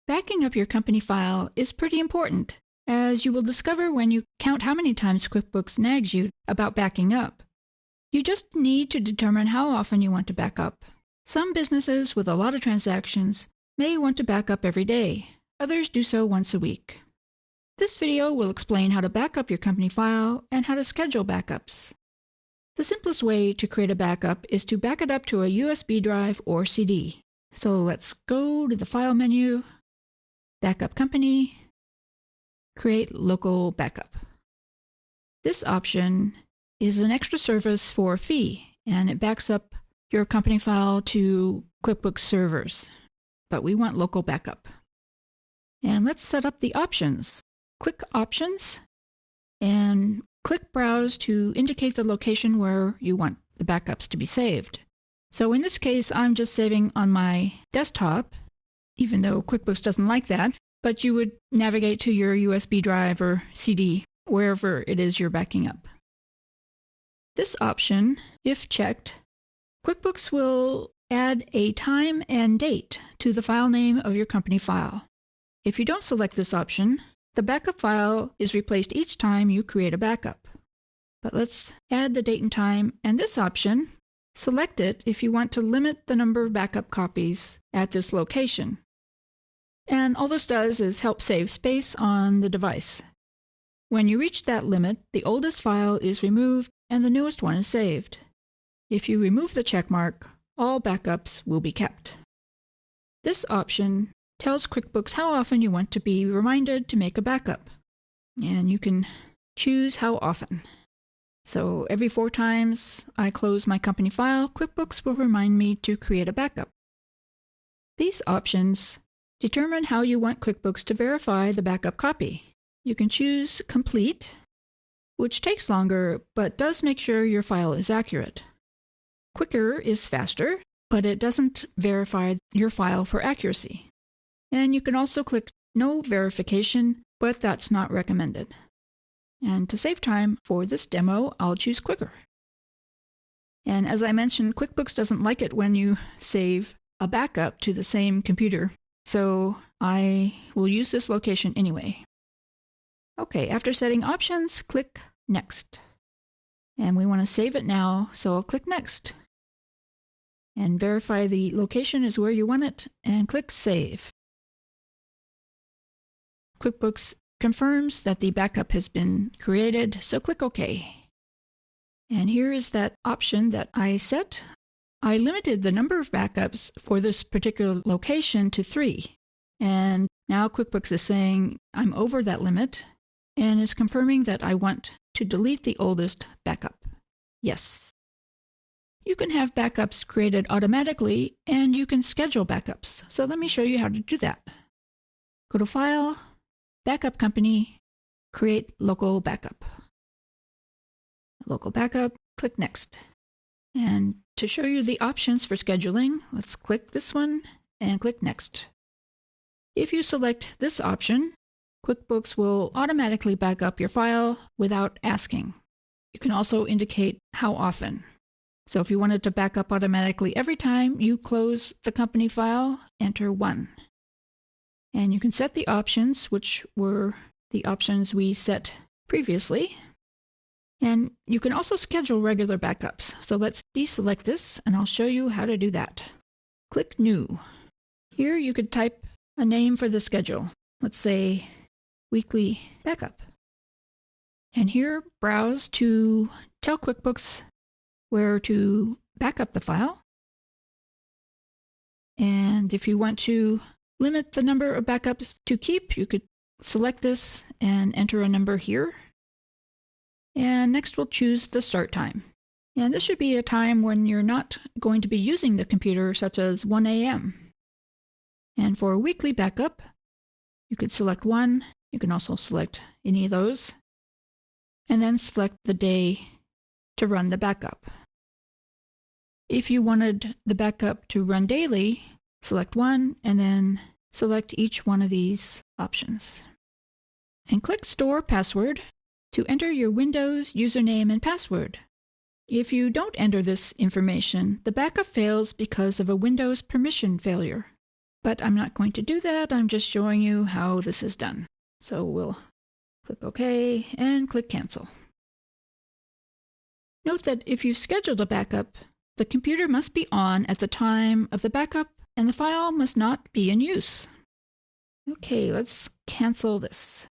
Backing up your company file is pretty important, as you will discover when you count how many times QuickBooks nags you about backing up. You just need to determine how often you want to back up. Some businesses with a lot of transactions may want to back up every day. Others do so once a week. This video will explain how to back up your company file and how to schedule backups. The simplest way to create a backup is to back it up to a USB drive or CD. So let's go to the File menu, Backup Company, Create Local Backup. This option is an extra service for a fee, and it backs up your company file to QuickBooks servers. But we want local backup. And let's set up the options. Click Options and click Browse to indicate the location where you want the backups to be saved. So in this case, I'm just saving on my desktop, even though QuickBooks doesn't like that, but you would navigate to your USB drive or CD, wherever it is you're backing up. This option, if checked, QuickBooks will add a time and date to the file name of your company file. If you don't select this option, the backup file is replaced each time you create a backup. But let's add the date and time, and this option, select it if you want to limit the number of backup copies at this location. And all this does is help save space on the device. When you reach that limit, the oldest file is removed and the newest one is saved. If you remove the check mark, all backups will be kept. This option tells QuickBooks how often you want to be reminded to make a backup. And you can choose how often. So every 4 times I close my company file, QuickBooks will remind me to create a backup. These options determine how you want QuickBooks to verify the backup copy. You can choose Complete, which takes longer but does make sure your file is accurate. Quicker is faster, but it doesn't verify your file for accuracy. And you can also click No Verification, but that's not recommended. And to save time for this demo, I'll choose Quicker. And as I mentioned, QuickBooks doesn't like it when you save a backup to the same computer, so I will use this location anyway. Okay, after setting options, click Next. And we want to save it now, so I'll click Next. And verify the location is where you want it, and click Save. QuickBooks confirms that the backup has been created, so click OK. And here is that option that I set. I limited the number of backups for this particular location to 3. And now QuickBooks is saying I'm over that limit and is confirming that I want to delete the oldest backup. Yes. You can have backups created automatically, and you can schedule backups. So let me show you how to do that. Go to File, Backup Company, Create Local Backup. Local Backup, click Next. And to show you the options for scheduling, let's click this one and click Next. If you select this option, QuickBooks will automatically back up your file without asking. You can also indicate how often. So if you wanted to back up automatically every time you close the company file, enter 1. And you can set the options, which were the options we set previously. And you can also schedule regular backups. So let's deselect this, and I'll show you how to do that. Click New. Here you could type a name for the schedule. Let's say Weekly Backup. And here, browse to tell QuickBooks where to back up the file. And if you want to limit the number of backups to keep, you could select this and enter a number here. And next we'll choose the start time. And this should be a time when you're not going to be using the computer, such as 1 a.m. And for a weekly backup, you could select 1. You can also select any of those. And then select the day to run the backup. If you wanted the backup to run daily, select 1 and then select each one of these options. And click Store Password to enter your Windows username and password. If you don't enter this information, the backup fails because of a Windows permission failure. But I'm not going to do that. I'm just showing you how this is done. So we'll click OK and click Cancel. Note that if you've scheduled a backup, the computer must be on at the time of the backup and the file must not be in use. Okay, let's cancel this.